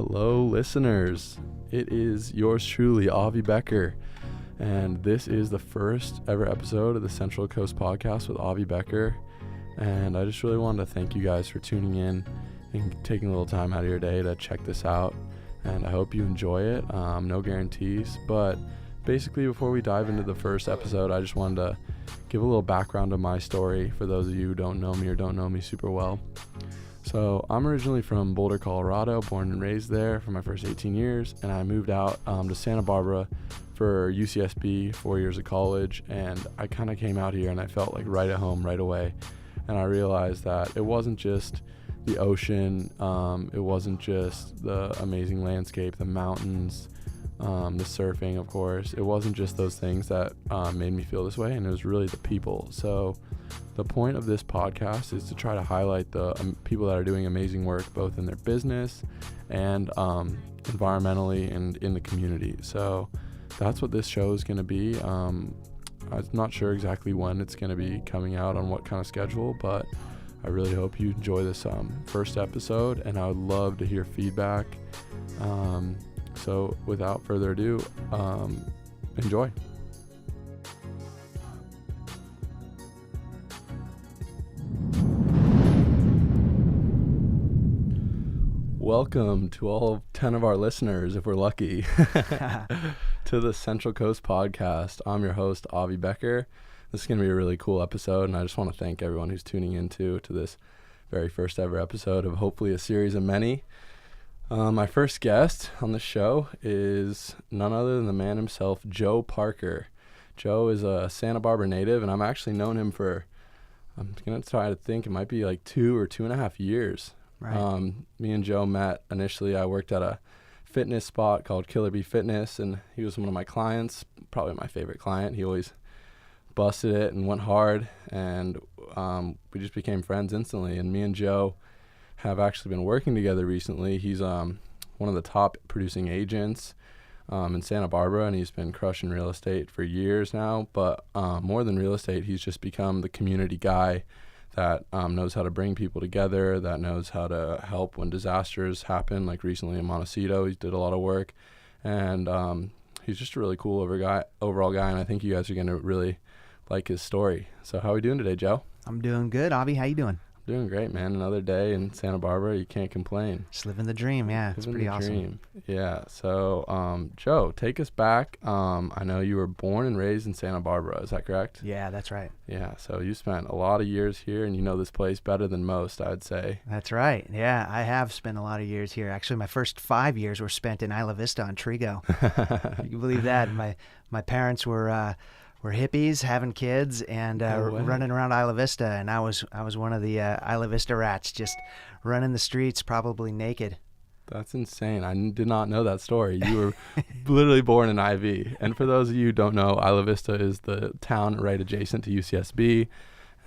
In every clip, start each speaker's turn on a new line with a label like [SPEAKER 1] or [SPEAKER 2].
[SPEAKER 1] Hello, listeners. It is yours truly, Avi Becker, and this is the first ever episode of the Central Coast Podcast with Avi Becker. And I just really wanted to thank you guys for tuning in and taking a little time out of your day to check this out. And I hope you enjoy it. No guarantees, but basically, before we dive into the first episode, I just wanted to give a little background of my story for those of you who don't know me or don't know me super well. So I'm originally from Boulder, Colorado, born and raised there for my first 18 years, and I moved out to Santa Barbara for UCSB, 4 years of college, and I kind of came out here and I felt like right at home right away, and I realized that it wasn't just the ocean, it wasn't just the amazing landscape, the mountains, the surfing, of course. It wasn't just those things that made me feel this way, and it was really the people. So the point of this podcast is to try to highlight the people that are doing amazing work, both in their business and environmentally and in the community. So that's what this show is going to be. I'm not sure exactly when it's going to be coming out, on what kind of schedule, but I really hope you enjoy this first episode, and I would love to hear feedback. So without further ado, enjoy. Welcome to all 10 of our listeners, if we're lucky, to the Central Coast Podcast. I'm your host, Avi Becker. This is going to be a really cool episode, and I just want to thank everyone who's tuning into this very first ever episode of hopefully a series of many. My first guest on the show is none other than the man himself, Joe Parker. Joe is a Santa Barbara native, and I've actually known him for, I'm going to try to think, it might be like 2 or 2.5 years. Right. Me and Joe met initially. I worked at a fitness spot called Killer Bee Fitness, and he was one of my clients, probably my favorite client. He always busted it and went hard, and we just became friends instantly. And me and Joe have actually been working together recently. He's one of the top producing agents in Santa Barbara, and he's been crushing real estate for years now. But more than real estate, he's just become the community guy that knows how to bring people together, that knows how to help when disasters happen, like recently in Montecito. He did a lot of work, and he's just a really cool overall guy, and I think you guys are going to really like his story. So how are we doing today, Joe?
[SPEAKER 2] I'm doing good. Avi, how you doing?
[SPEAKER 1] Doing great, man. Another day in Santa Barbara. You can't complain.
[SPEAKER 2] Just living the dream. Yeah, it's pretty awesome. Dream.
[SPEAKER 1] Yeah. So, Joe, take us back. I know you were born and raised in Santa Barbara. Is that correct?
[SPEAKER 2] Yeah, that's right.
[SPEAKER 1] Yeah. So you spent a lot of years here, and you know this place better than most, I'd say.
[SPEAKER 2] That's right. Yeah, I have spent a lot of years here. Actually, my first 5 years were spent in Isla Vista on Trigo. You can believe that. My parents were hippies, having kids, and running around Isla Vista, and I was one of the Isla Vista rats, just running the streets, probably naked.
[SPEAKER 1] That's insane. I did not know that story. You were literally born in IV. And for those of you who don't know, Isla Vista is the town right adjacent to UCSB,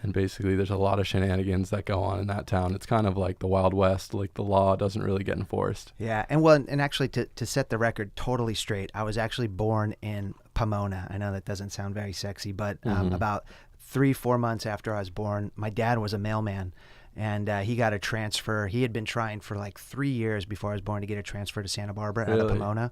[SPEAKER 1] and basically there's a lot of shenanigans that go on in that town. It's kind of like the Wild West, like the law doesn't really get enforced.
[SPEAKER 2] Yeah, and actually to set the record totally straight, I was actually born in Pomona. I know that doesn't sound very sexy, but about 3-4 months after I was born, my dad was a mailman, and he got a transfer. He had been trying for like 3 years before I was born to get a transfer to Santa Barbara out of Pomona.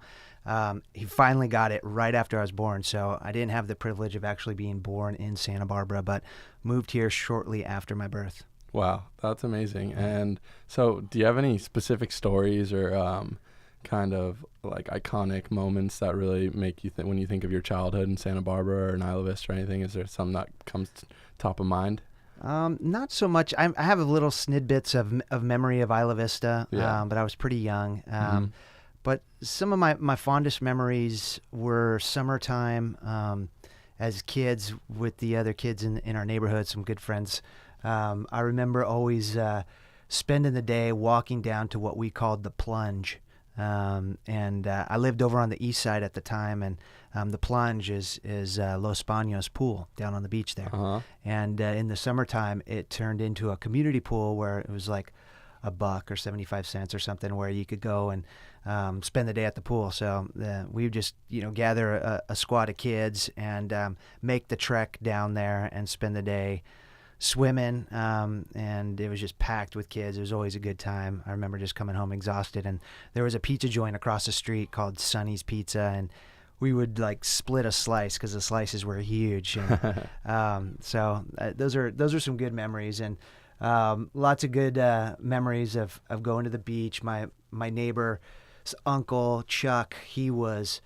[SPEAKER 2] He finally got it right after I was born, so I didn't have the privilege of actually being born in Santa Barbara, but moved here shortly after my birth.
[SPEAKER 1] Wow, that's amazing. And so do you have any specific stories or kind of like iconic moments that really make you think when you think of your childhood in Santa Barbara or in Isla Vista or anything? Is there something that comes top of mind?
[SPEAKER 2] Not so much. I have a little snidbits of memory of Isla Vista,
[SPEAKER 1] Yeah.
[SPEAKER 2] But I was pretty young. But some of my fondest memories were summertime as kids with the other kids in our neighborhood, some good friends. I remember always spending the day walking down to what we called the plunge. And I lived over on the east side at the time, and the plunge is Los Baños pool down on the beach there.
[SPEAKER 1] Uh-huh.
[SPEAKER 2] And in the summertime, it turned into a community pool where it was like $1 or 75 cents or something, where you could go and spend the day at the pool. So we would just gather a squad of kids and make the trek down there and spend the day swimming, and it was just packed with kids. It was always a good time. I remember just coming home exhausted, and there was a pizza joint across the street called Sonny's Pizza, and we would like split a slice because the slices were huge. And, so those are some good memories, and lots of good memories of going to the beach. My neighbor's uncle Chuck, he was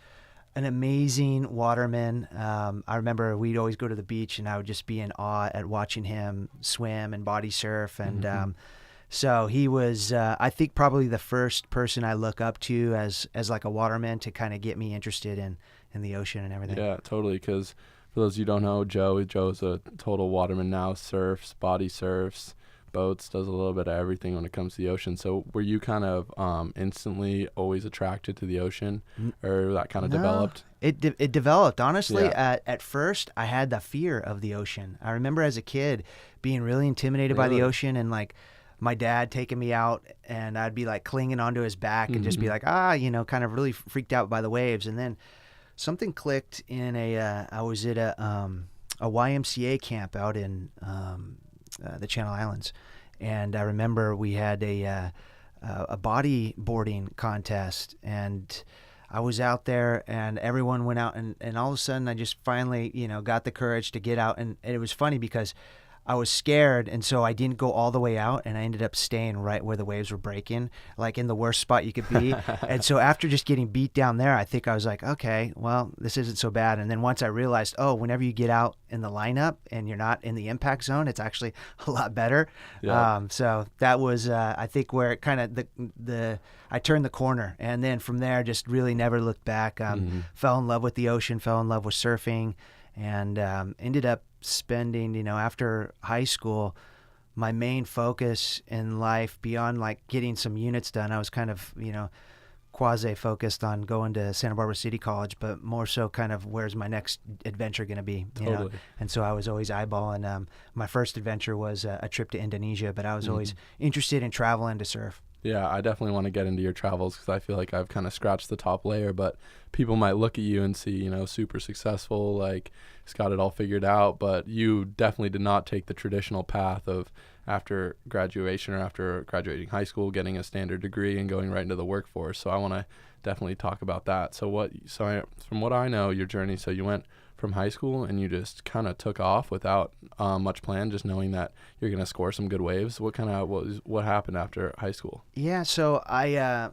[SPEAKER 2] an amazing waterman. I remember we'd always go to the beach, and I would just be in awe at watching him swim and body surf. And so he was, I think, probably the first person I look up to as like a waterman to kind of get me interested in the ocean and everything.
[SPEAKER 1] Yeah, totally. Because for those you don't know, Joe's a total waterman now. Surfs, body surfs, boats, does a little bit of everything when it comes to the ocean. So were you kind of instantly always attracted to the ocean, or that kind of developed?
[SPEAKER 2] It developed, honestly.
[SPEAKER 1] Yeah.
[SPEAKER 2] At first, I had the fear of the ocean. I remember as a kid being really intimidated by the ocean, and like my dad taking me out, and I'd be like clinging onto his back and just be like, kind of really freaked out by the waves. And then something clicked in I was at a YMCA camp out in the Channel Islands, and I remember we had a bodyboarding contest, and I was out there, and everyone went out, and all of a sudden I just finally got the courage to get out. And it was funny because I was scared, and so I didn't go all the way out, and I ended up staying right where the waves were breaking, like in the worst spot you could be. And so after just getting beat down there, I think I was like, okay, well, this isn't so bad. And then once I realized, whenever you get out in the lineup and you're not in the impact zone, it's actually a lot better.
[SPEAKER 1] Yeah.
[SPEAKER 2] So that was, I think, where it kind of I turned the corner, and then from there, just really never looked back. Fell in love with the ocean, fell in love with surfing, and ended up spending, after high school, my main focus in life, beyond like getting some units done, I was kind of, quasi focused on going to Santa Barbara City College, but more so kind of where's my next adventure going to be,
[SPEAKER 1] Totally.
[SPEAKER 2] And so I was always eyeballing. My first adventure was a trip to Indonesia, but I was always interested in traveling to surf.
[SPEAKER 1] Yeah, I definitely want to get into your travels because I feel like I've kind of scratched the top layer, but people might look at you and see, super successful, like he's got it all figured out, but you definitely did not take the traditional path of after graduation or after graduating high school, getting a standard degree and going right into the workforce. So I want to definitely talk about that. So from what I know, your journey, so you went from high school and you just kind of took off without much plan, just knowing that you're going to score some good waves. What happened after high school?
[SPEAKER 2] Yeah, so I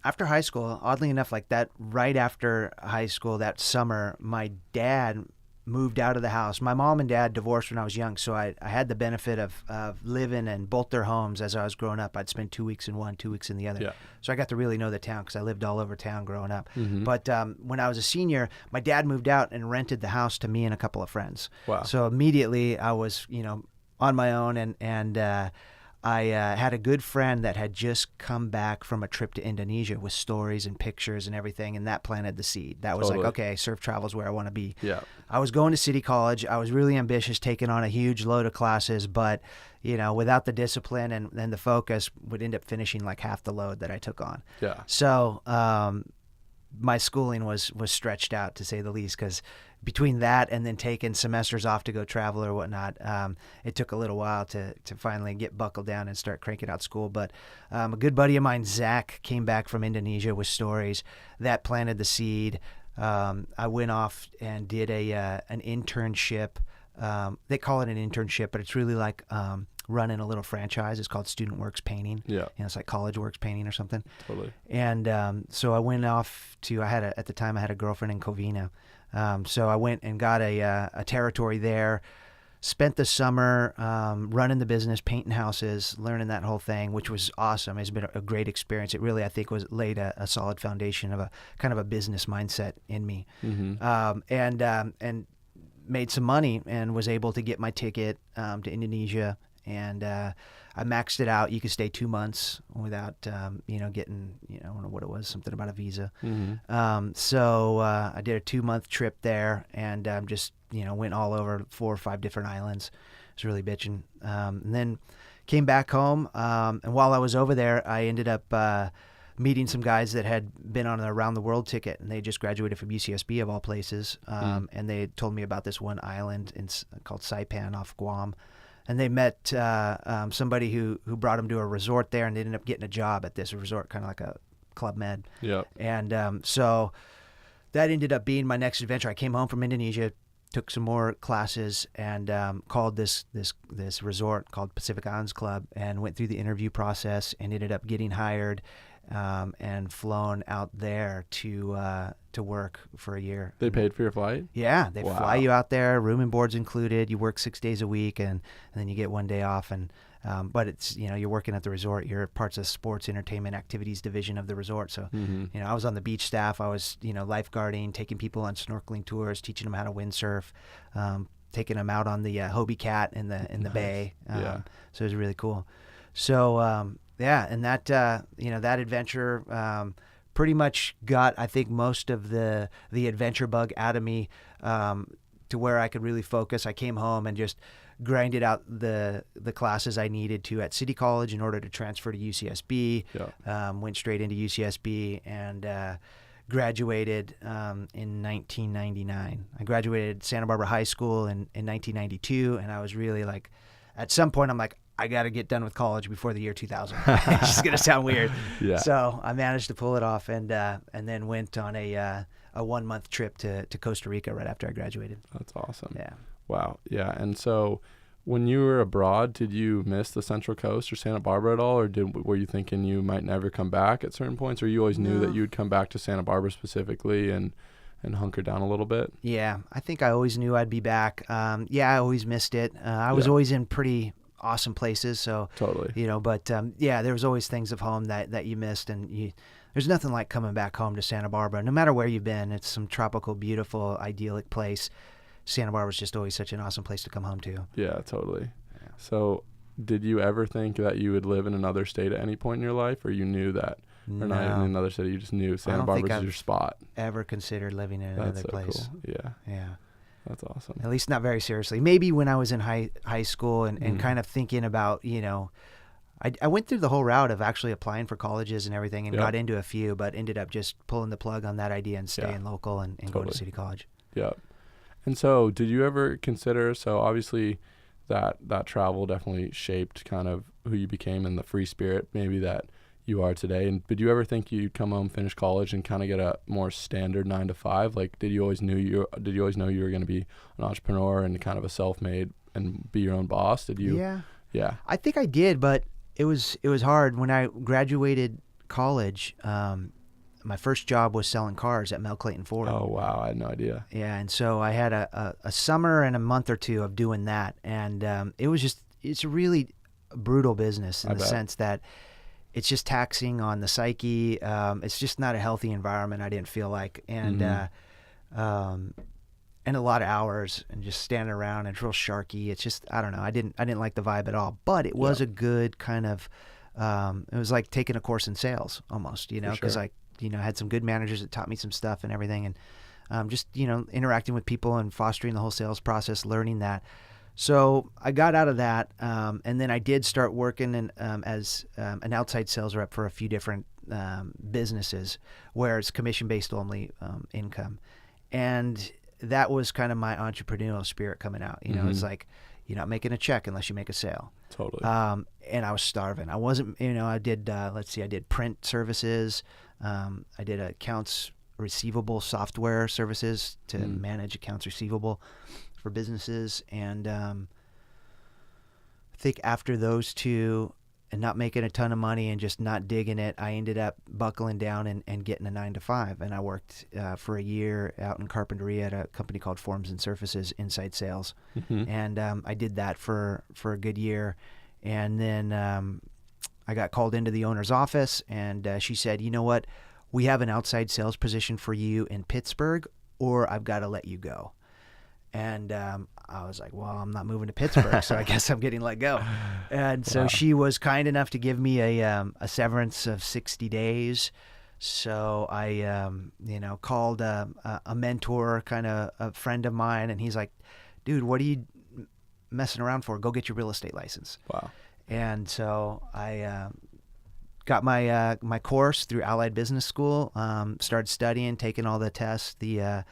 [SPEAKER 2] after high school, oddly enough, like that, right after high school that summer, my dad moved out of the house. My mom and dad divorced when I was young, so I had the benefit of living in both their homes as I was growing up. I'd spend 2 weeks in one, 2 weeks in the other.
[SPEAKER 1] Yeah.
[SPEAKER 2] So I got to really know the town because I lived all over town growing up.
[SPEAKER 1] Mm-hmm.
[SPEAKER 2] But when I was a senior, my dad moved out and rented the house to me and a couple of friends.
[SPEAKER 1] Wow.
[SPEAKER 2] So immediately I was, on my own, and I had a good friend that had just come back from a trip to Indonesia with stories and pictures and everything, and that planted the seed. That was
[SPEAKER 1] Totally.
[SPEAKER 2] like, okay, surf travel is where I want to be.
[SPEAKER 1] Yeah.
[SPEAKER 2] I was going to City College. I was really ambitious, taking on a huge load of classes, but without the discipline and the focus, would end up finishing like half the load that I took on.
[SPEAKER 1] Yeah.
[SPEAKER 2] So my schooling was stretched out, to say the least, because between that and then taking semesters off to go travel or whatnot, it took a little while to finally get buckled down and start cranking out school. But a good buddy of mine, Zach, came back from Indonesia with stories that planted the seed. I went off and did an internship. They call it an internship, but it's really like running a little franchise. It's called Student Works Painting.
[SPEAKER 1] Yeah.
[SPEAKER 2] It's like College Works Painting or something.
[SPEAKER 1] Totally.
[SPEAKER 2] And so I went off to, at the time I had a girlfriend in Covina. So I went and got a territory there, spent the summer running the business, painting houses, learning that whole thing, which was awesome. It's been a great experience. It really, I think, was laid a solid foundation of a kind of a business mindset in me.
[SPEAKER 1] Mm-hmm.
[SPEAKER 2] And made some money and was able to get my ticket to Indonesia. And I maxed it out. You could stay 2 months without, getting, I don't know what it was, something about a visa.
[SPEAKER 1] Mm-hmm.
[SPEAKER 2] So I did a 2-month trip there and just, went all over 4 or 5 different islands. It was really bitching. And then came back home. And while I was over there, I ended up meeting some guys that had been on an around the world ticket, and they just graduated from UCSB of all places. And they told me about this one island called Saipan off Guam. and they met somebody who brought them to a resort there, and they ended up getting a job at this resort, kind of like a Club Med.
[SPEAKER 1] Yeah.
[SPEAKER 2] And so that ended up being my next adventure. I came home from Indonesia, took some more classes, and called this resort called Pacific Islands Club, and went through the interview process and ended up getting hired and flown out there to work for a year.
[SPEAKER 1] They paid for your flight?
[SPEAKER 2] Yeah, they
[SPEAKER 1] Wow.
[SPEAKER 2] fly you out there, room and board's included. You work 6 days a week, and then you get 1 day off. And but it's, you're working at the resort. You're parts of the sports, entertainment, activities division of the resort. So I was on the beach staff. I was lifeguarding, taking people on snorkeling tours, teaching them how to windsurf, taking them out on the Hobie Cat in the bay. So it was really cool. So and that that adventure pretty much got, I think, most of the adventure bug out of me, to where I could really focus. I came home and just grinded out the classes I needed to at City College in order to transfer to UCSB. Went straight into UCSB and graduated in 1999. I graduated Santa Barbara High School in 1992, and I was really like, at some point I'm like, I got to get done with college before the year 2000. It's just gonna sound weird. Yeah. So I managed to pull it off, and then went on a 1 month trip to Costa Rica right after I graduated.
[SPEAKER 1] That's awesome.
[SPEAKER 2] Yeah.
[SPEAKER 1] Wow. Yeah. And so, when you were abroad, did you miss the Central Coast or Santa Barbara at all, or were you thinking you might never come back at certain points, or you always knew that you would come back to Santa Barbara specifically and hunker down a little bit?
[SPEAKER 2] Yeah, I think I always knew I'd be back. I always missed it. I was always in pretty awesome places, so
[SPEAKER 1] totally,
[SPEAKER 2] but there was always things of home that you missed, and there's nothing like coming back home to Santa Barbara. No matter where you've been, it's some tropical, beautiful, idyllic place. Santa Barbara's just always such an awesome place to come home to.
[SPEAKER 1] Yeah, totally. Yeah. So did you ever think that you would live in another state at any point in your life, or you knew that? Or not even in another city, you just knew Santa Barbara was your spot?
[SPEAKER 2] Ever considered living in another place.
[SPEAKER 1] Cool. Yeah.
[SPEAKER 2] Yeah.
[SPEAKER 1] That's awesome.
[SPEAKER 2] At least not very seriously. Maybe when I was in high school and kind of thinking about, I went through the whole route of actually applying for colleges and everything, and got into a few, but ended up just pulling the plug on that idea and staying local and going to City College.
[SPEAKER 1] Yeah. And so did you ever consider, so obviously that travel definitely shaped kind of who you became and the free spirit maybe that you are today. And did you ever think you'd come home, finish college, and kind of get a more standard 9 to 5? Like, did you always know you were going to be an entrepreneur and kind of a self-made and be your own boss? Did you? Yeah. I
[SPEAKER 2] think I did, but it was hard. When I graduated college, my first job was selling cars at Mel Clayton Ford.
[SPEAKER 1] Oh, wow. I had no idea.
[SPEAKER 2] Yeah. And so I had a summer and a month or two of doing that. And it's a really brutal business in the sense that it's just taxing on the psyche. It's just not a healthy environment, I didn't feel like. And and a lot of hours and just standing around, and it's real sharky. It's just, I don't know. I didn't like the vibe at all, but it was a good kind of, it was like taking a course in sales almost, because I had some good managers that taught me some stuff and everything. And just, interacting with people and fostering the whole sales process, learning that. So I got out of that, and then I did start working as an outside sales rep for a few different businesses where it's commission-based only income. And that was kind of my entrepreneurial spirit coming out. It's like, you're not making a check unless you make a sale.
[SPEAKER 1] Totally.
[SPEAKER 2] And I was starving. I wasn't, I did, I did print services. I did accounts receivable software services to manage accounts receivable for businesses. And I think after those two and not making a ton of money and just not digging it, I ended up buckling down and getting a 9 to 5. And I worked for a year out in Carpinteria at a company called Forms and Surfaces, inside sales. And I did that for a good year. And then I got called into the owner's office, and she said, you know what, we have an outside sales position for you in Pittsburgh, or I've got to let you go. And I was like, well, I'm not moving to Pittsburgh, so I guess I'm getting let go. And so she was kind enough to give me a severance of 60 days. So I, called a mentor, kind of a friend of mine, and he's like, dude, what are you messing around for? Go get your real estate license.
[SPEAKER 1] Wow.
[SPEAKER 2] And so I got my course through Allied Business School, started studying, taking all the tests, the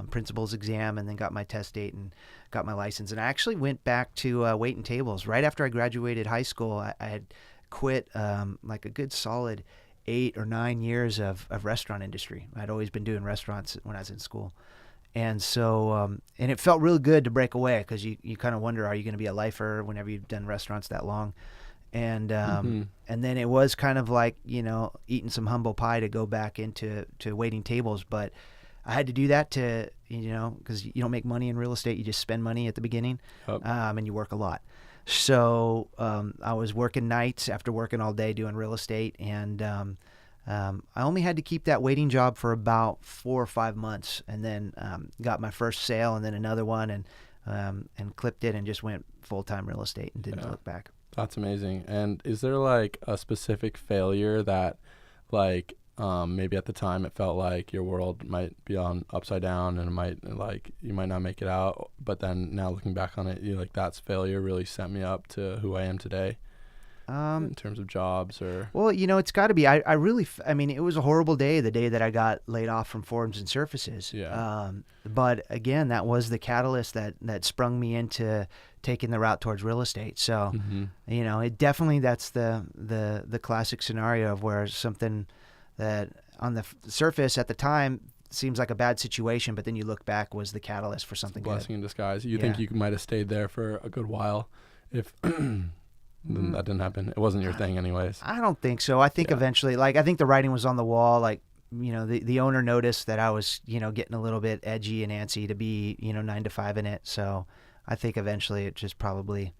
[SPEAKER 2] principal's exam, and then got my test date and got my license. And I actually went back to waiting tables right after I graduated high school. I had quit like a good solid 8 or 9 years of restaurant industry. I'd always been doing restaurants when I was in school. And so, and it felt real good to break away, because you kind of wonder, are you going to be a lifer whenever you've done restaurants that long? And and then it was kind of like, eating some humble pie to go back into waiting tables. But I had to do that because you don't make money in real estate. You just spend money at the beginning, and you work a lot. So I was working nights after working all day doing real estate, and I only had to keep that waiting job for about 4 or 5 months, and then got my first sale, and then another one, and clipped it, and just went full-time real estate and didn't look back.
[SPEAKER 1] That's amazing. And is there like a specific failure that like maybe at the time it felt like your world might be on upside down and it might like you might not make it out, but then now looking back on it, you're like, that's failure really set me up to who I am today? In terms of jobs or? Well,
[SPEAKER 2] it's got to be. I mean, it was a horrible day, the day that I got laid off from Forms and Surfaces.
[SPEAKER 1] Yeah.
[SPEAKER 2] But again, that was the catalyst that sprung me into taking the route towards real estate. So, it definitely, that's the classic scenario of where something that on the surface at the time seems like a bad situation, but then you look back was the catalyst for something good.
[SPEAKER 1] Blessing in disguise. You think you might have stayed there for a good while if then that didn't happen. It wasn't your thing anyways.
[SPEAKER 2] I don't think so. I think eventually, I think the writing was on the wall. The owner noticed that I was, getting a little bit edgy and antsy to be, 9 to 5 in it. So I think eventually it just probably,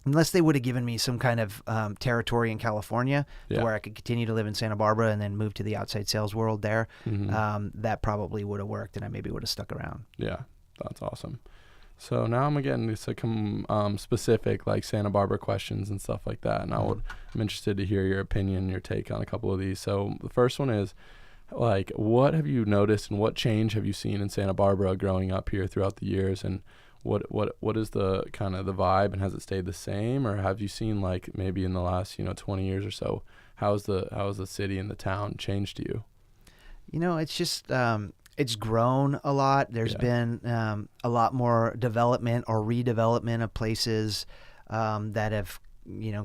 [SPEAKER 2] unless they would have given me some kind of territory in California where I could continue to live in Santa Barbara and then move to the outside sales world there, that probably would have worked, and I maybe would have stuck around.
[SPEAKER 1] Yeah, that's awesome. So now I'm getting to some specific like Santa Barbara questions and stuff like that, and I'm interested to hear your opinion, your take on a couple of these. So the first one is, like, what have you noticed and what change have you seen in Santa Barbara growing up here throughout the years, and what is the kind of the vibe, and has it stayed the same, or have you seen like maybe in the last 20 years or so, how's the city and the town changed to you?
[SPEAKER 2] It's just it's grown a lot. There's been a lot more development or redevelopment of places that have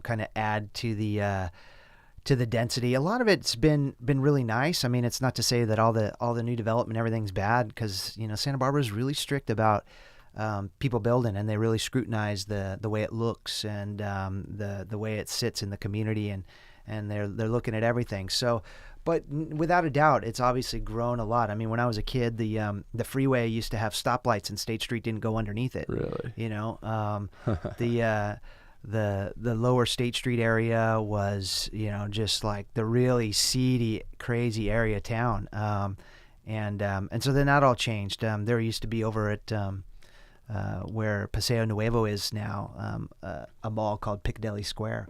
[SPEAKER 2] kind of add to the density. A lot of it's been really nice. I mean, it's not to say that all the new development, everything's bad, because Santa Barbara is really strict about people building, and they really scrutinize the way it looks and the way it sits in the community, and they're looking at everything. So, but without a doubt, it's obviously grown a lot. I mean, when I was a kid, the freeway used to have stoplights, and State Street didn't go underneath it.
[SPEAKER 1] Really?
[SPEAKER 2] The lower State Street area was just like the really seedy, crazy area of town. And so then that all changed. There used to be over at where Paseo Nuevo is now, a mall called Piccadilly Square.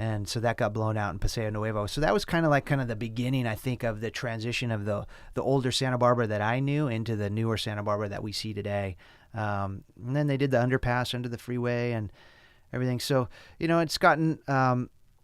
[SPEAKER 2] And so that got blown out in Paseo Nuevo. So that was kind of the beginning, I think, of the transition of the older Santa Barbara that I knew into the newer Santa Barbara that we see today. And then they did the underpass under the freeway and everything. So, it's gotten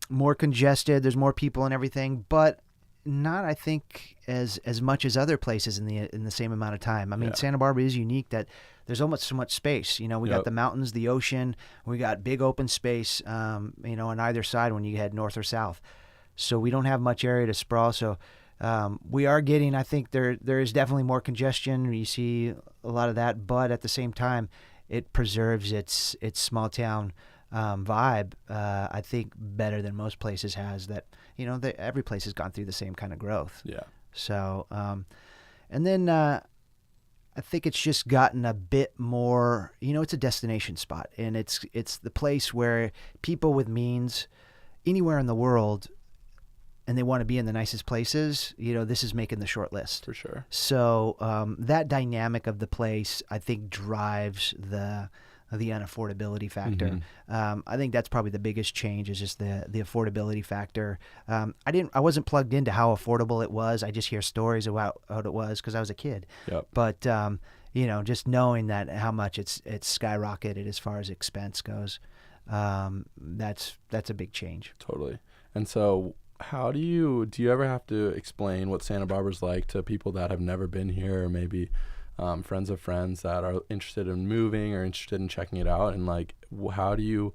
[SPEAKER 2] more congested. There's more people and everything, but not, I think, as much as other places in the same amount of time. I mean, Santa Barbara is unique that there's almost so much space. We got the mountains, the ocean, we got big open space, on either side when you head north or south. So we don't have much area to sprawl. So we are getting, I think there is definitely more congestion. You see a lot of that, but at the same time, it preserves its small town vibe, I think, better than most places has. That every place has gone through the same kind of growth.
[SPEAKER 1] Yeah.
[SPEAKER 2] So, and then I think it's just gotten a bit more. It's a destination spot, and it's the place where people with means, anywhere in the world, and they want to be in the nicest places, this is making the short list.
[SPEAKER 1] For sure.
[SPEAKER 2] So that dynamic of the place, I think, drives the unaffordability factor. I think that's probably the biggest change, is just the affordability factor. I wasn't plugged into how affordable it was. I just hear stories about how it was because I was a kid.
[SPEAKER 1] Yep.
[SPEAKER 2] But just knowing that how much it's skyrocketed as far as expense goes, that's a big change.
[SPEAKER 1] Totally. And so how do you ever have to explain what Santa Barbara's like to people that have never been here, or maybe friends of friends that are interested in moving or interested in checking it out? And like, how do you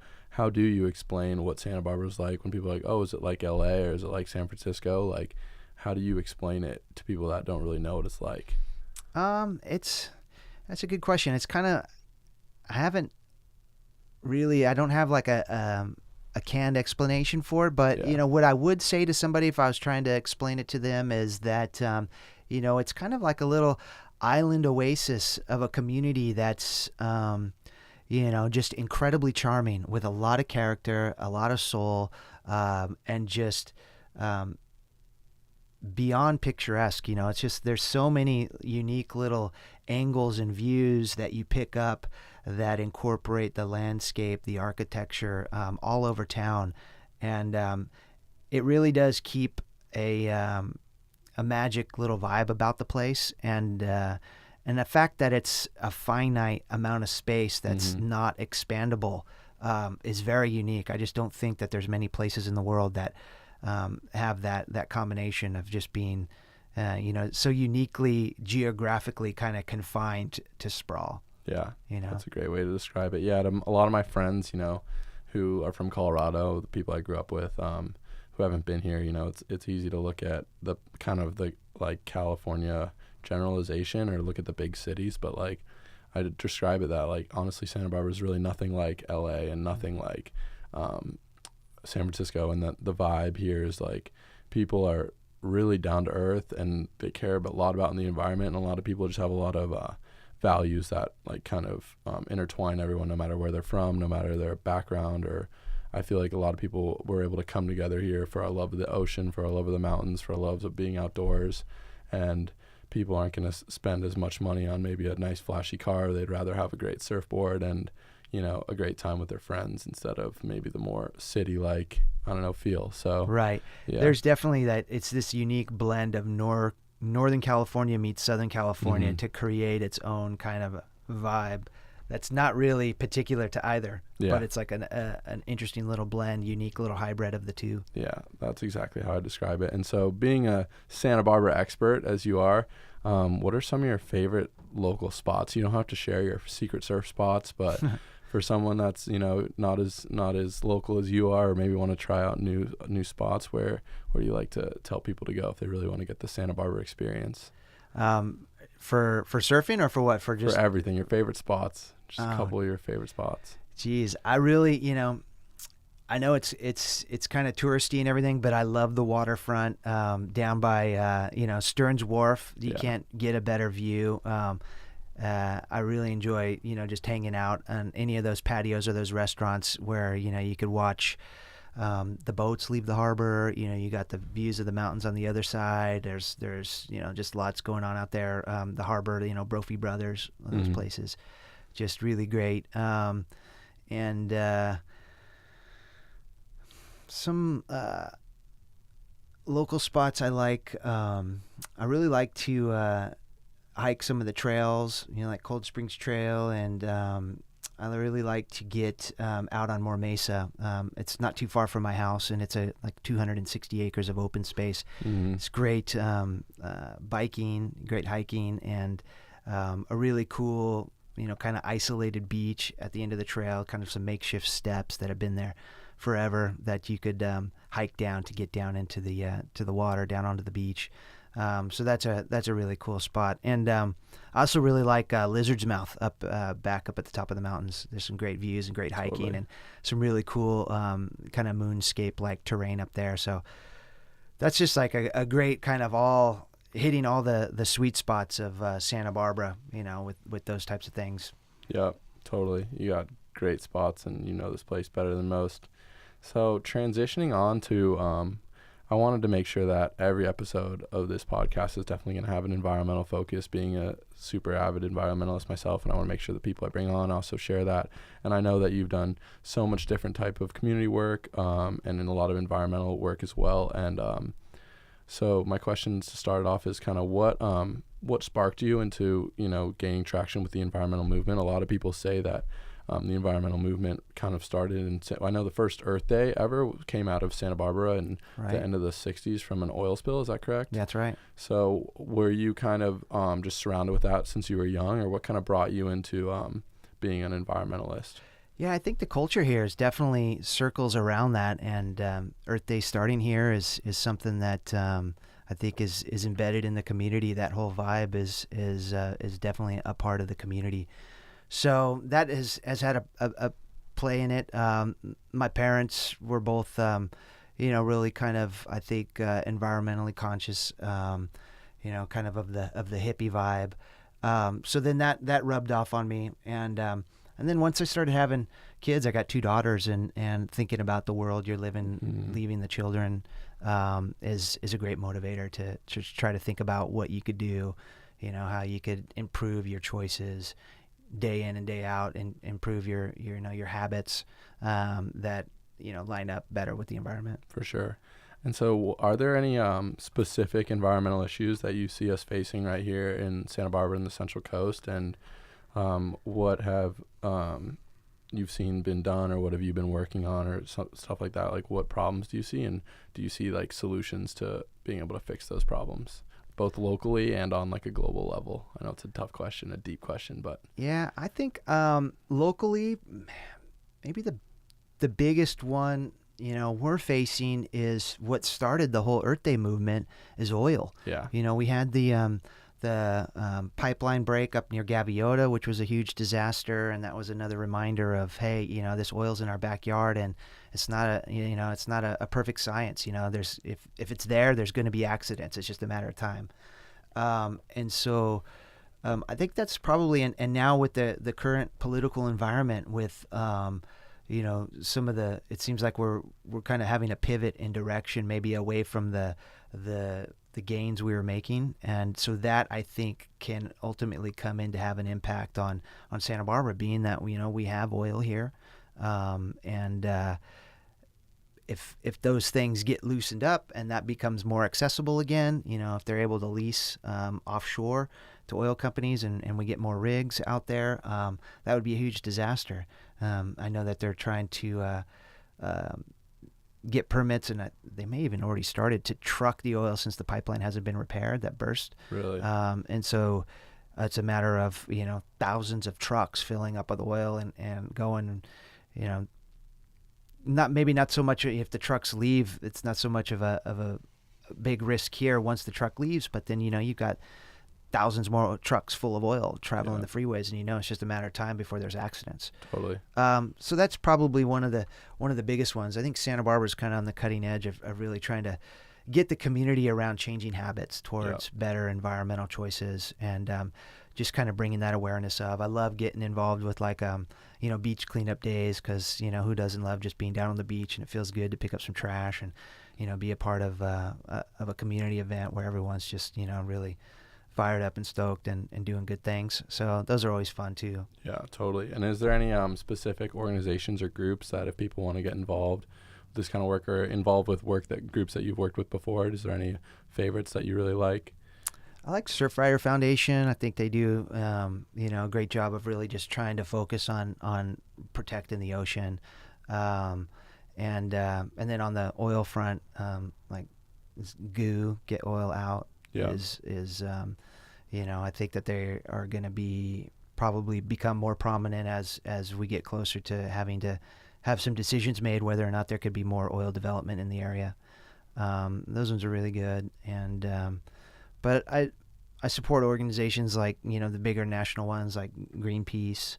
[SPEAKER 1] explain what Santa Barbara's like when people are like, oh, is it like LA or is it like San Francisco? Like, how do you explain it to people that don't really know what it's like?
[SPEAKER 2] That's a good question. It's kind of, I don't have like a canned explanation for it, but
[SPEAKER 1] Yeah.
[SPEAKER 2] what I would say to somebody if I was trying to explain it to them is that, it's kind of like a little island oasis of a community that's, just incredibly charming with a lot of character, a lot of soul, and just, beyond picturesque. It's just, there's so many unique little angles and views that you pick up that incorporate the landscape, the architecture, all over town. And it really does keep a magic little vibe about the place. And the fact that it's a finite amount of space that's not expandable is very unique. I just don't think that there's many places in the world that have that combination of just being, so uniquely geographically kind of confined to sprawl.
[SPEAKER 1] Yeah, that's a great way to describe it. Yeah, a lot of my friends, who are from Colorado, the people I grew up with, who haven't been here, it's easy to look at the kind of the like California generalization or look at the big cities, but like I describe it that like honestly Santa Barbara is really nothing like LA and nothing like San Francisco, and the vibe here is like people are really down to earth and they care a lot about the environment, and a lot of people just have a lot of values that like kind of intertwine everyone, no matter where they're from, no matter their background. Or I feel like a lot of people were able to come together here for our love of the ocean, for our love of the mountains, for our love of being outdoors. And people aren't going to spend as much money on maybe a nice flashy car. They'd rather have a great surfboard and a great time with their friends instead of maybe the more city like feel. So
[SPEAKER 2] right. Yeah. There's definitely that. It's this unique blend of Northern California meets Southern California to create its own kind of vibe that's not really particular to either, but it's like an interesting little blend, unique little hybrid of the two.
[SPEAKER 1] Yeah, that's exactly how I describe it. And so being a Santa Barbara expert as you are, what are some of your favorite local spots? You don't have to share your secret surf spots, but for someone that's not as local as you are, or maybe want to try out new spots, where do you like to tell people to go if they really want to get the Santa Barbara experience?
[SPEAKER 2] For surfing, or for what? For
[SPEAKER 1] everything. Your favorite spots. Just a couple of your favorite spots.
[SPEAKER 2] Geez, I really, I know it's kind of touristy and everything, but I love the waterfront down by Stearns Wharf. You can't get a better view. I really enjoy, just hanging out on any of those patios or those restaurants where, you could watch the boats leave the harbor. You got the views of the mountains on the other side. There's just lots going on out there. The harbor, Brophy Brothers, those places, just really great. And some local spots I like. I really like to hike some of the trails, like Cold Springs Trail, and I really like to get out on More Mesa. It's not too far from my house, and it's like 260 acres of open space. It's great biking, great hiking, and a really cool, kind of isolated beach at the end of the trail, kind of some makeshift steps that have been there forever that you could hike down to get down into the water, down onto the beach. So that's a really cool spot. And I also really like Lizard's Mouth back up at the top of the mountains. There's some great views and great hiking and some really cool kind of moonscape like terrain up there. So that's just like a great kind of all hitting all the sweet spots of Santa Barbara, with those types of things.
[SPEAKER 1] Yeah, totally. You got great spots, and this place better than most. So transitioning on to I wanted to make sure that every episode of this podcast is definitely going to have an environmental focus, being a super avid environmentalist myself, and I want to make sure the people I bring on also share that. And I know that you've done so much different type of community work and in a lot of environmental work as well. And so my questions to start off is kind of what sparked you into, gaining traction with the environmental movement. A lot of people say that the environmental movement kind of started. And I know the first Earth Day ever came out of Santa Barbara in the end of the 60s from an oil spill. Is that correct?
[SPEAKER 2] That's right.
[SPEAKER 1] So were you kind of just surrounded with that since you were young, or what kind of brought you into being an environmentalist?
[SPEAKER 2] Yeah, I think the culture here is definitely circles around that, and Earth Day starting here is something that I think is embedded in the community. That whole vibe is definitely a part of the community. So that has had a play in it. My parents were both, really kind of, I think, environmentally conscious, kind of the hippie vibe. So then that rubbed off on me, and then once I started having kids, I got 2 daughters, and thinking about the world you're living, leaving the children, is a great motivator to try to think about what you could do, how you could improve your choices day in and day out, and improve your habits that line up better with the environment.
[SPEAKER 1] For sure. And so are there any specific environmental issues that you see us facing right here in Santa Barbara and the Central Coast? And what have you've seen been done, or what have you been working on, or stuff like that? Like, what problems do you see, and do you see like solutions to being able to fix those problems, both locally and on like a global level? I know it's a tough question, a deep question, but
[SPEAKER 2] yeah, I think locally, maybe the biggest one we're facing is what started the whole Earth Day movement is oil.
[SPEAKER 1] Yeah.
[SPEAKER 2] We had the pipeline break up near Gaviota, which was a huge disaster, and that was another reminder of, hey, this oil's in our backyard, and it's not a perfect science. There's if it's there's going to be accidents. It's just a matter of time. And so I think that's probably, and now with the current political environment, with some of it seems like we're kind of having a pivot in direction, maybe away from the gains we were making, and so that I think can ultimately come in to have an impact on Santa Barbara, being that we have oil here, and if those things get loosened up and that becomes more accessible again, if they're able to lease offshore to oil companies, and we get more rigs out there, that would be a huge disaster. I know that they're trying to get permits, and they may even already started to truck the oil, since the pipeline hasn't been repaired that burst.
[SPEAKER 1] Really?
[SPEAKER 2] And so it's a matter of thousands of trucks filling up with oil and going, not so much if the trucks leave. It's not so much of a big risk here once the truck leaves, but then you've got thousands more trucks full of oil traveling the freeways, and it's just a matter of time before there's accidents.
[SPEAKER 1] Totally.
[SPEAKER 2] So that's probably one of the biggest ones. I think Santa Barbara's kind of on the cutting edge of really trying to get the community around changing habits towards better environmental choices, and just kind of bringing that awareness of. I love getting involved with beach cleanup days, because who doesn't love just being down on the beach, and it feels good to pick up some trash and be a part of a community event where everyone's just really fired up and stoked and doing good things. So those are always fun too.
[SPEAKER 1] Yeah, totally. And is there any specific organizations or groups that if people want to get involved with this kind of work, or involved with groups that you've worked with before, is there any favorites that you really like?
[SPEAKER 2] I like Surfrider Foundation. I think they do a great job of really just trying to focus on protecting the ocean. And then on the oil front, like GOO, Get Oil Out, is I think that they are going to probably become more prominent as we get closer to having to have some decisions made whether or not there could be more oil development in the area. Those ones are really good, and but I support organizations like the bigger national ones like Greenpeace,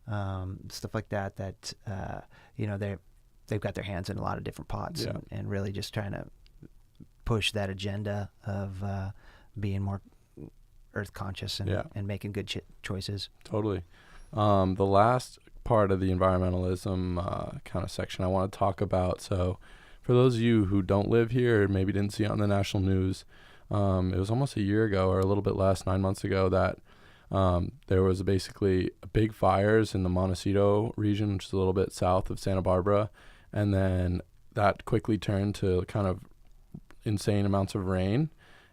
[SPEAKER 2] stuff like that. They've got their hands in a lot of different pots, and really just trying to push that agenda of being more earth conscious and making good choices.
[SPEAKER 1] Totally. The last part of the environmentalism kind of section I want to talk about. So for those of you who don't live here, or maybe didn't see it on the national news, it was almost a year ago, or a little bit less, 9 months ago, that there was basically big fires in the Montecito region, which is a little bit south of Santa Barbara. And then that quickly turned to kind of insane amounts of rain.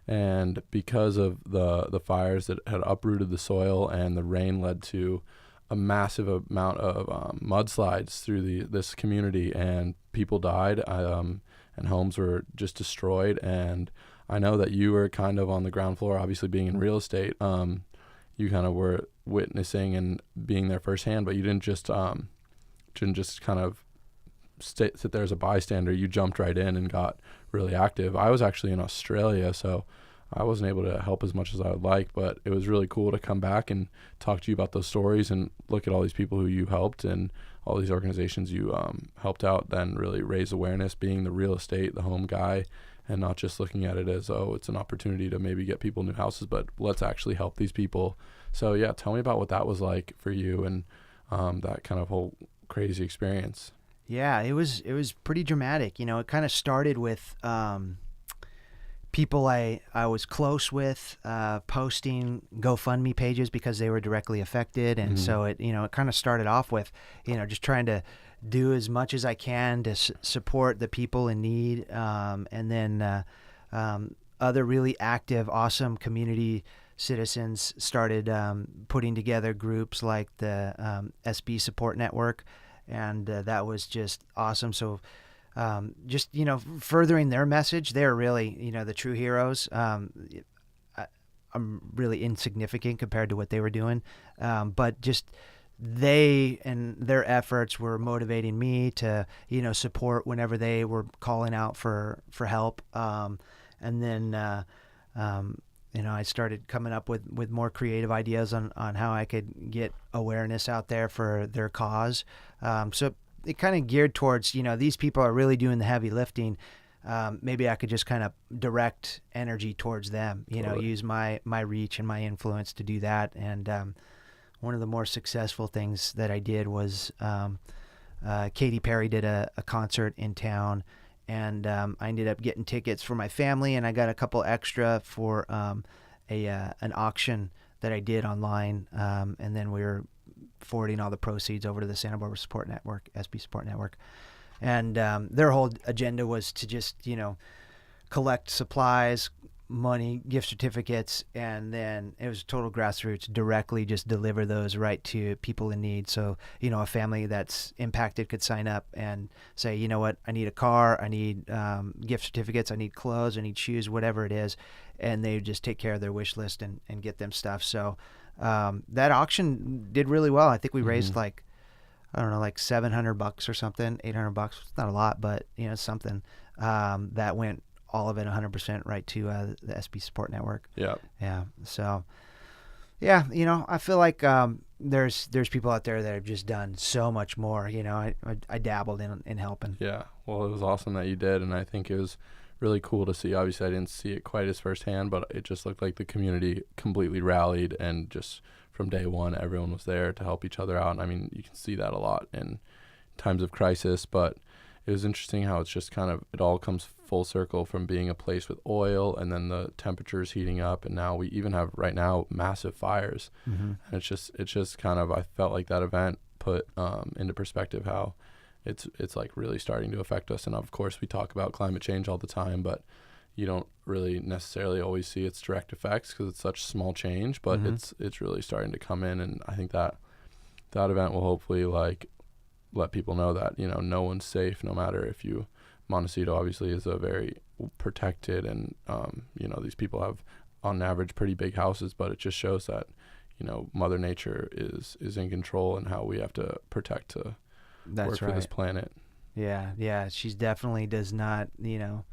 [SPEAKER 1] And because of the fires that had uprooted the soil, and the rain led to a massive amount of mudslides through this community, and people died, and homes were just destroyed. And I know that you were kind of on the ground floor, obviously being in real estate. You kind of were witnessing and being there firsthand, but you didn't just kind of sit there as a bystander. You jumped right in and got really active. I was actually in Australia, so I wasn't able to help as much as I would like, but it was really cool to come back and talk to you about those stories and look at all these people who you helped and all these organizations you helped out, then really raise awareness, being the real estate, the home guy, and not just looking at it as, oh, it's an opportunity to maybe get people new houses, but let's actually help these people. So yeah, tell me about what that was like for you and that kind of whole crazy experience.
[SPEAKER 2] Yeah, it was pretty dramatic. You know, it kind of started with people I was close with posting GoFundMe pages because they were directly affected, and so it kind of started off with just trying to do as much as I can to support the people in need, and then other really active, awesome community citizens started putting together groups like the SB Support Network, and that was just awesome. So just furthering their message, they're really the true heroes. I'm really insignificant compared to what they were doing, but just they and their efforts were motivating me to support whenever they were calling out for help, and then I started coming up with more creative ideas on how I could get awareness out there for their cause. So it kind of geared towards, these people are really doing the heavy lifting. Maybe I could just kind of direct energy towards them,
[SPEAKER 1] Totally.
[SPEAKER 2] use my reach and my influence to do that. And one of the more successful things that I did was Katy Perry did a concert in town, and I ended up getting tickets for my family, and I got a couple extra for an auction that I did online, and then we were forwarding all the proceeds over to the Santa Barbara Support Network, SB Support Network. And their whole agenda was to just, collect supplies, money, gift certificates, and then it was total grassroots, directly just deliver those right to people in need. So, a family that's impacted could sign up and say, you know what, I need a car, I need gift certificates, I need clothes, I need shoes, whatever it is. And they just take care of their wish list and get them stuff. So that auction did really well. I think we raised like $700 or something, $800. It's not a lot, but it's something that went all of it 100% right to the SB Support Network.
[SPEAKER 1] Yeah.
[SPEAKER 2] Yeah. So yeah, I feel like there's people out there that have just done so much more. I dabbled in helping.
[SPEAKER 1] Yeah. Well, it was awesome that you did, and I think it was really cool to see. Obviously, I didn't see it quite as firsthand, but it just looked like the community completely rallied, and just from day one, everyone was there to help each other out. And I mean, you can see that a lot in times of crisis, but it was interesting how it's just kind of, it all comes full circle from being a place with oil, and then the temperatures heating up, and now we even have right now massive fires. And it's just kind of, I felt like that event put into perspective how it's like really starting to affect us. And of course we talk about climate change all the time, but you don't really necessarily always see its direct effects because it's such small change, but it's really starting to come in. And I think that event will hopefully like let people know that no one's safe, no matter if you, Montecito obviously is a very protected, and these people have on average pretty big houses, but it just shows that Mother Nature is in control, and how we have to protect to work for this planet.
[SPEAKER 2] Yeah. She definitely does not, draw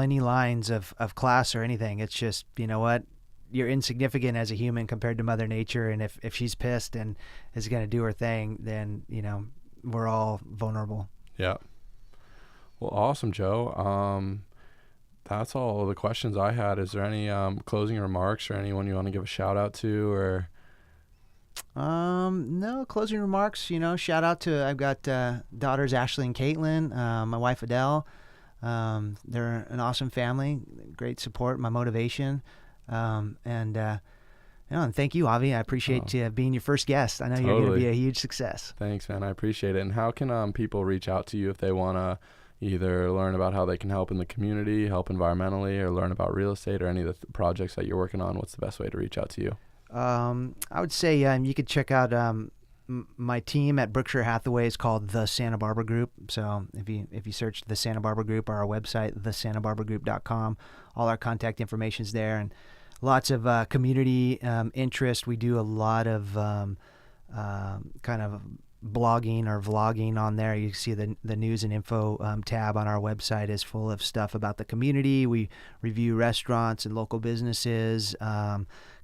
[SPEAKER 2] any lines of class or anything. It's just, you're insignificant as a human compared to Mother Nature. And if she's pissed and is going to do her thing, then, we're all vulnerable.
[SPEAKER 1] Yeah. Well, awesome, Joe. That's all the questions I had. Is there any closing remarks or anyone you want to give a shout out to, or?
[SPEAKER 2] No closing remarks. Shout out to, I've got daughters Ashley and Caitlin, my wife Adele. They're an awesome family, great support, my motivation, and thank you, Avi. I appreciate you being your first guest. I know you're going to be a huge success.
[SPEAKER 1] Thanks, man. I appreciate it. And how can people reach out to you if they want to either learn about how they can help in the community, help environmentally, or learn about real estate or any of the projects that you're working on? What's the best way to reach out to you?
[SPEAKER 2] I would say you could check out my team at Berkshire Hathaway is called the Santa Barbara Group. So if you search the Santa Barbara Group, or our website, thesantabarbaragroup.com, all our contact information's there, and lots of community interest. We do a lot of kind of blogging or vlogging on there. You see the news and info tab on our website is full of stuff about the community. We review restaurants and local businesses,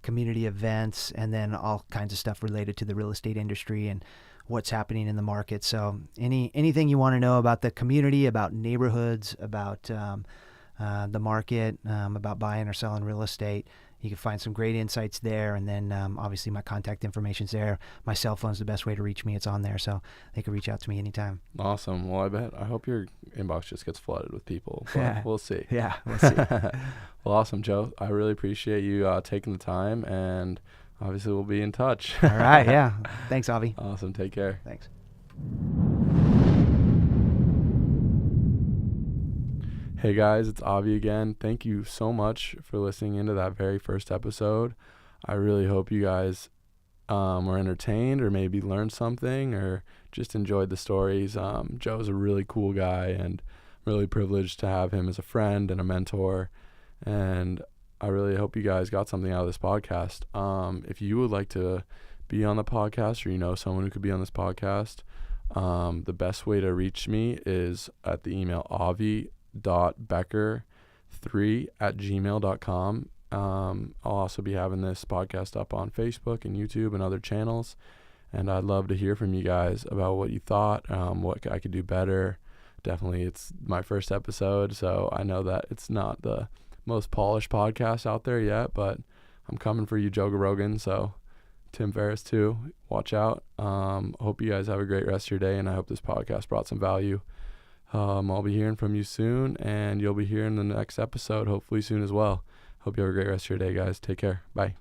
[SPEAKER 2] community events, and then all kinds of stuff related to the real estate industry and what's happening in the market. So anything you want to know about the community, about neighborhoods, about the market, about buying or selling real estate, you can find some great insights there. And then obviously my contact information's there. My cell phone's the best way to reach me. It's on there, so they can reach out to me anytime.
[SPEAKER 1] Awesome. Well, I hope your inbox just gets flooded with people, but we'll see.
[SPEAKER 2] Yeah, we'll see.
[SPEAKER 1] Well, awesome, Joe. I really appreciate you taking the time, and obviously we'll be in touch.
[SPEAKER 2] All right, yeah. Thanks, Avi.
[SPEAKER 1] Awesome. Take care.
[SPEAKER 2] Thanks.
[SPEAKER 1] Hey guys, it's Avi again. Thank you so much for listening into that very first episode. I really hope you guys were entertained, or maybe learned something, or just enjoyed the stories. Joe's a really cool guy, and I'm really privileged to have him as a friend and a mentor. And I really hope you guys got something out of this podcast. If you would like to be on the podcast, or you know someone who could be on this podcast, the best way to reach me is at the email avi.becker3@gmail.com. I'll also be having this podcast up on Facebook and YouTube and other channels, and I'd love to hear from you guys about what you thought, what I could do better. Definitely, it's my first episode, so I know that it's not the most polished podcast out there yet, but I'm coming for you, Joe Rogan, so Tim Ferriss too. Watch out. Hope you guys have a great rest of your day, and I hope this podcast brought some value. I'll be hearing from you soon, and you'll be hearing the next episode hopefully soon as well. Hope you have a great rest of your day, guys. Take care. Bye.